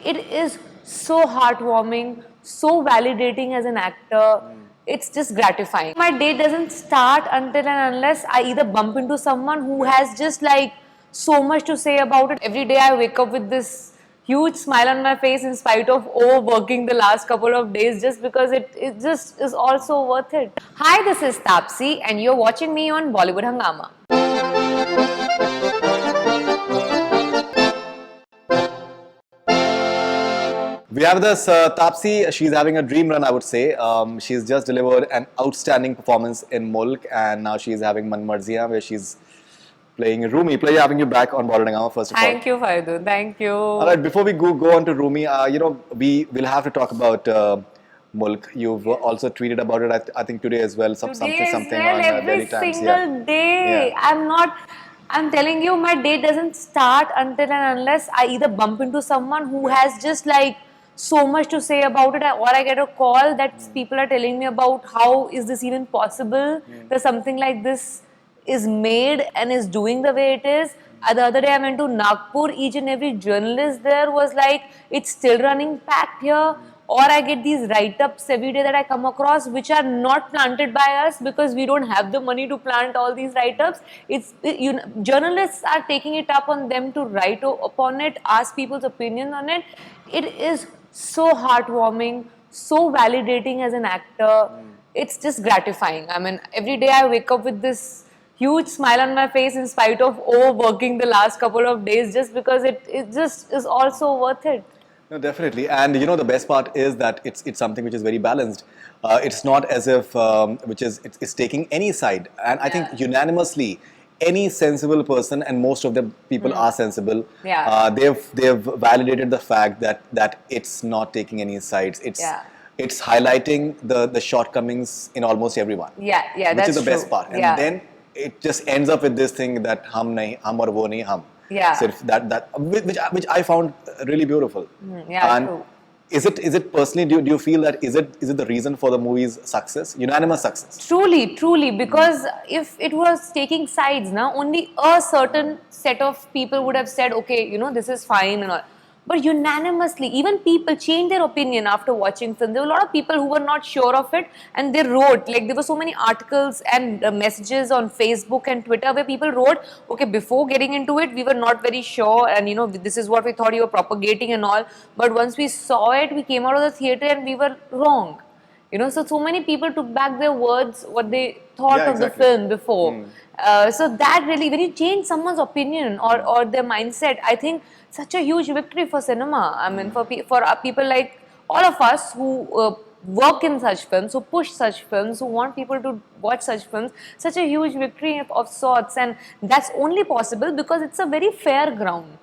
it is so heartwarming, so validating as an actor. It's just gratifying. My day doesn't start until and unless I either bump into someone who has just like so much to say about it. Every day I wake up with this huge smile on my face in spite of overworking the last couple of days, just because it just is also worth it. Hi, this is Taapsee and you're watching me on Bollywood Hungama. We have this Taapsee. She's having a dream run, I would say. She's just delivered an outstanding performance in Mulk, and now she's having Man Marziyan, where she's playing Rumi. Pleasure having you back on Bollywood Hungama, first of all. Thank you, Faridoon. Thank you. All right, before we go on to Rumi, we will have to talk about Mulk. You've also tweeted about it, I think today as well. Something on every Daily Times. single day. Yeah. I'm telling you, my day doesn't start until and unless I either bump into someone who has just like so much to say about it, or I get a call that people are telling me about how is this even possible, that something like this is made and is doing the way it is. The other day I went to Nagpur, each and every journalist there was like, it's still running packed here. Or I get these write-ups every day that I come across which are not planted by us because we don't have the money to plant all these write-ups. Journalists are taking it up on them to write upon it, ask people's opinions on it. It is so heartwarming, so validating as an actor. It's just gratifying. I mean, every day I wake up with this huge smile on my face in spite of overworking the last couple of days, just because it just is also worth it. No, definitely. And the best part is that it's something which is very balanced. It's not as if it's taking any side. And I think unanimously, any sensible person, and most of the people are sensible, they've validated the fact that it's not taking any sides. It's highlighting the shortcomings in almost everyone. Which is the best part. And then it just ends up with this thing that hum aur wo nahi hum. So which I found really beautiful. True. Is it personally, do you feel that is it the reason for the movie's success, unanimous success? Truly, because if it was taking sides, only a certain set of people would have said, okay, this is fine and all. But unanimously, even people changed their opinion after watching film. There were a lot of people who were not sure of it, and they wrote, like there were so many articles and messages on Facebook and Twitter where people wrote, okay, before getting into it, we were not very sure, and this is what we thought you were propagating and all. But once we saw it, we came out of the theatre and we were wrong. So many people took back their words, what they thought of the film before. So that really, when you change someone's opinion or their mindset, I think such a huge victory for cinema. I mean, for people like all of us who work in such films, who push such films, who want people to watch such films, such a huge victory of sorts. And that's only possible because it's a very fair ground.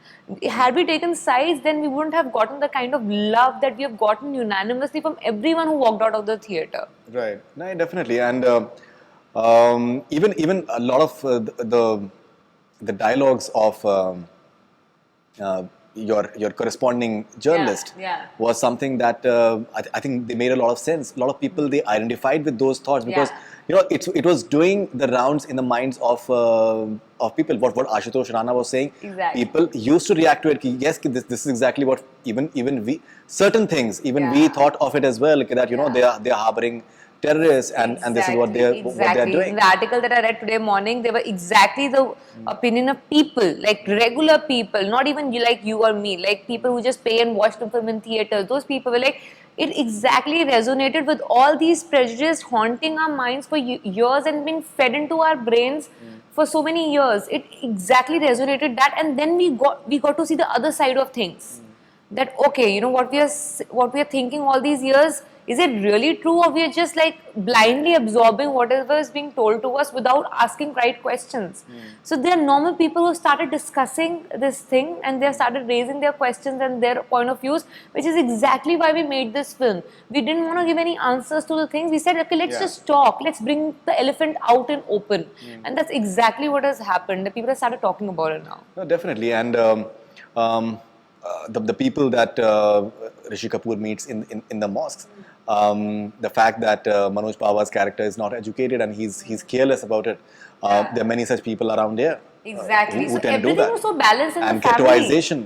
Had we taken sides, then we wouldn't have gotten the kind of love that we have gotten unanimously from everyone who walked out of the theatre. Right. No, definitely. And even a lot of the dialogues of your corresponding journalist was something that I think they made a lot of sense. A lot of people, they identified with those thoughts because it was doing the rounds in the minds of people. What Ashutosh Rana was saying, people used to react to it. Yes, this is exactly what even we, certain things, we thought of it as well. That they are harboring terrorists and this is what they are doing. In the article that I read today morning, they were exactly the opinion of people, like regular people, not even like you or me, like people who just pay and watch the film in theaters. Those people were like, it exactly resonated with all these prejudices haunting our minds for years and being fed into our brains for so many years. It exactly resonated that, and then we got to see the other side of things. That okay, what we are thinking all these years, is it really true, or we are just like blindly absorbing whatever is being told to us without asking right questions? So there are normal people who started discussing this thing and they started raising their questions and their point of views, which is exactly why we made this film. We didn't want to give any answers to the things. We said, okay, let's just talk. Let's bring the elephant out in open. And that's exactly what has happened. The people have started talking about it now. No, definitely. And the people that Rishi Kapoor meets in the mosques, the fact that Manoj Pawar's character is not educated and he's careless about it. There are many such people around here. Exactly. who So tend to do everything that. was so balanced in And the family.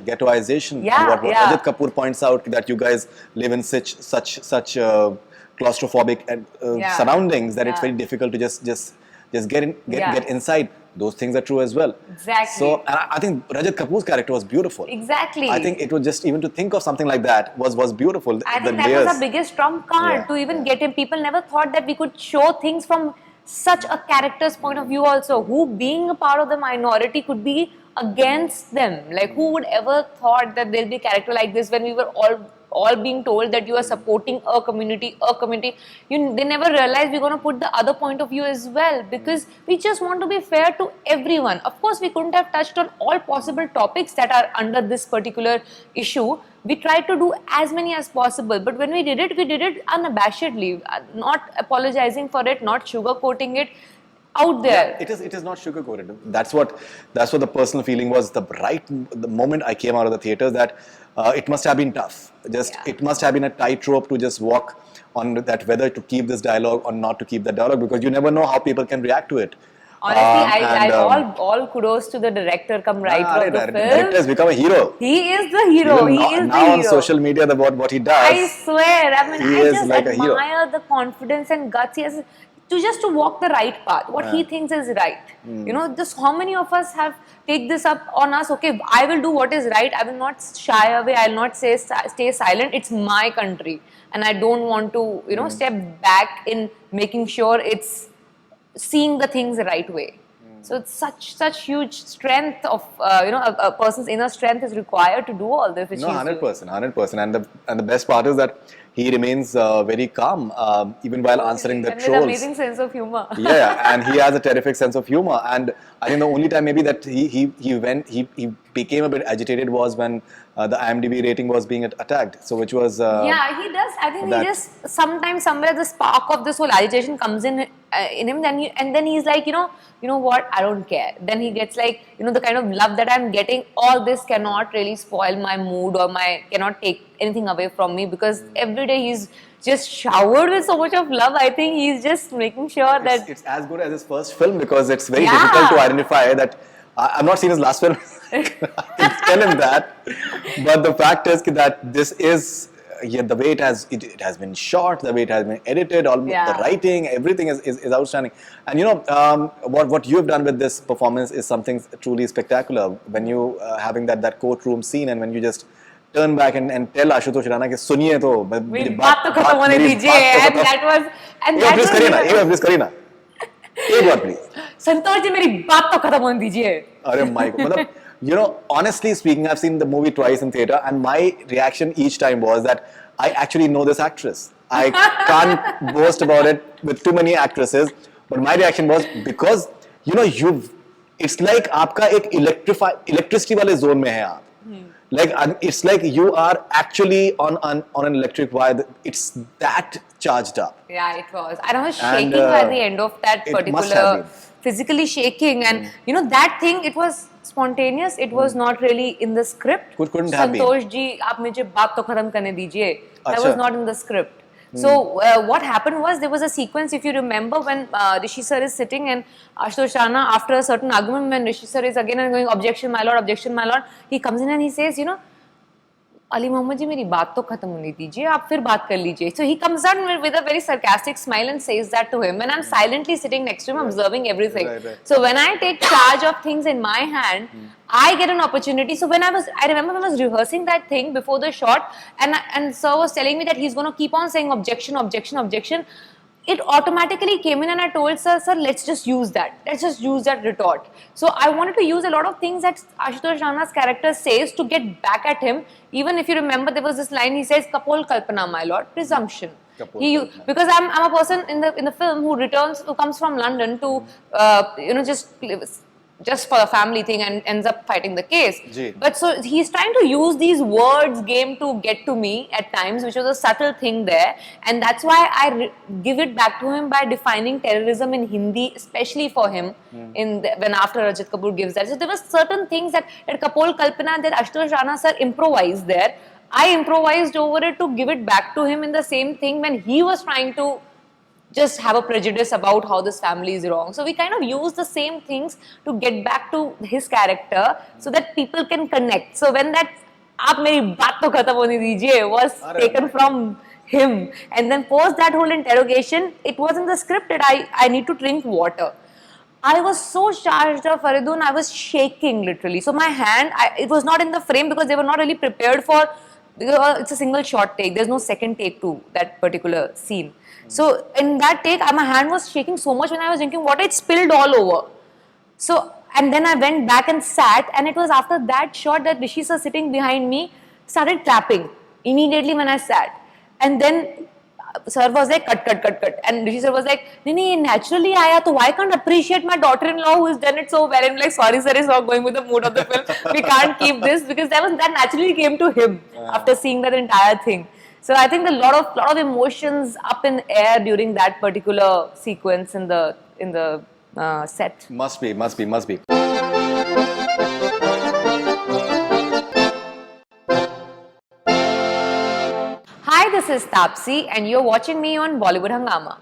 ghettoization. Yeah, And what yeah. Rajat Kapoor points out, that you guys live in such claustrophobic surroundings that it's very difficult to just get inside. Those things are true as well. Exactly. So, and I think Rajat Kapoor's character was beautiful. Exactly. I think it was just, even to think of something like that was beautiful. I think that was our biggest trump card to even get him. People never thought that we could show things from such a character's point of view also, who being a part of the minority could be against them. Like, who would ever thought that there'll be a character like this when we were all being told that you are supporting a community. They never realized we're going to put the other point of view as well, because we just want to be fair to everyone. Of course, we couldn't have touched on all possible topics that are under this particular issue. We tried to do as many as possible, but when we did it unabashedly, not apologizing for it, not sugarcoating it out there. Yeah, it is not sugarcoated. That's what the personal feeling was. The moment I came out of the theater, that it must have been tough. It must have been a tightrope to just walk on that, whether to keep this dialogue or not to keep that dialogue, because you never know how people can react to it. Honestly, all kudos to the director come writer of the film. Director has become a hero. He is the hero. Now on social media, what he does. I swear. I mean, I just like admire the confidence and guts he has to walk the right path. What he thinks is right. You know, just how many of us have take this up on us? Okay, I will do what is right. I will not shy away. I will not stay silent. It's my country, and I don't want to step back in making sure it's seeing the things the right way. So it's such huge strength of a person's inner strength is required to do all this. 100%. And the best part is that he remains very calm even while answering the trolls. With amazing sense of humor. And he has a terrific sense of humor. And I think the only time maybe that he became a bit agitated was when the IMDb rating was being attacked. So which was he does. I think he just sometimes somewhere the spark of this whole agitation comes in him. Then he's like, you know what? I don't care. Then he gets like, the kind of love that I'm getting. All this cannot really spoil my mood or cannot take anything away from me, because every day he's just showered with so much of love. I think he's just making sure that it's as good as his first film, because it's very difficult to identify that. I've not seen his last film. I can tell him that. But the fact is that this is the way it has been shot, the way it has been edited, the writing, everything is outstanding. And what you have done with this performance is something truly spectacular. When you having that courtroom scene, and when you just turn back and tell Ashutosh Rana कि सुनिए तो मेरी बात तो खत्म होने दीजिए, and that was please करिए ना एक बार please संतोष जी मेरी बात तो खत्म होने दीजिए. अरे माइक मतलब honestly speaking, I've seen the movie twice in theater, and my reaction each time was that I actually know this actress. I can't boast about it with too many actresses, but my reaction was because it's like आपका एक electricity वाले zone में है आप. Like it's like you are actually on an electric wire. It's that charged up. Yeah, it was. And I was shaking at the end of that particular, physically shaking, and that thing. It was spontaneous. It was not really in the script. Couldn't have been. Santosh ji, आप मुझे बात तो खत्म करने दीजिए. That was not in the script. So what happened was, there was a sequence, if you remember, when Rishi sir is sitting and Ashutosh Rana, after a certain argument, when Rishi sir is again and going, objection my lord, he comes in and he says, Ali Mohammed ji, मेरी बात तो खत्म होने दीजिए, आप फिर बात कर लीजिए. So he comes on with a very sarcastic smile and says that to him, and I'm silently sitting next to him, observing everything. Right. So when I take charge of things in my hand, I get an opportunity. So I remember when I was rehearsing that thing before the shot, and sir was telling me that he's going to keep on saying objection. It automatically came in, and I told sir, let's just use that. Let's just use that retort. So I wanted to use a lot of things that Ashutosh Rana's character says to get back at him. Even if you remember, there was this line, he says, Kapol Kalpana, my lord, presumption. Because I'm a person in the film who comes from London to, just for a family thing, and ends up fighting the case. But so he's trying to use these words game to get to me at times, which was a subtle thing there, and that's why I give it back to him by defining terrorism in Hindi, especially for him when after Rajat Kapoor gives that. So there were certain things that Kapol Kalpana, that Ashutosh Rana sir improvised there. I improvised over it to give it back to him in the same thing when he was trying to just have a prejudice about how this family is wrong. So we kind of use the same things to get back to his character so that people can connect. So when that "aap meri baat to khatam hone dijiye" was taken from him, and then post that whole interrogation, it was in the script that I need to drink water. I was so charged of Faridoon, I was shaking literally. So my hand, it was not in the frame because they were not really prepared for, because it's a single shot take. There's no second take to that particular scene. So in that take, my hand was shaking so much when I was drinking water, it spilled all over. So, and then I went back and sat, and it was after that shot that Rishi sir sitting behind me started clapping immediately when I sat. And then sir was like, cut, cut, cut, cut. And Rishi sir was like, "Nini, naturally aaya, so why can't appreciate my daughter-in-law who has done it so well?" And I'm like, "Sorry sir, it's not going with the mood of the film. We can't keep this," because that naturally came to him after seeing that entire thing. So I think a lot of emotions up in air during that particular sequence in the set. Must be, must be, must be. Hi, this is Taapsee, and you're watching me on Bollywood Hungama.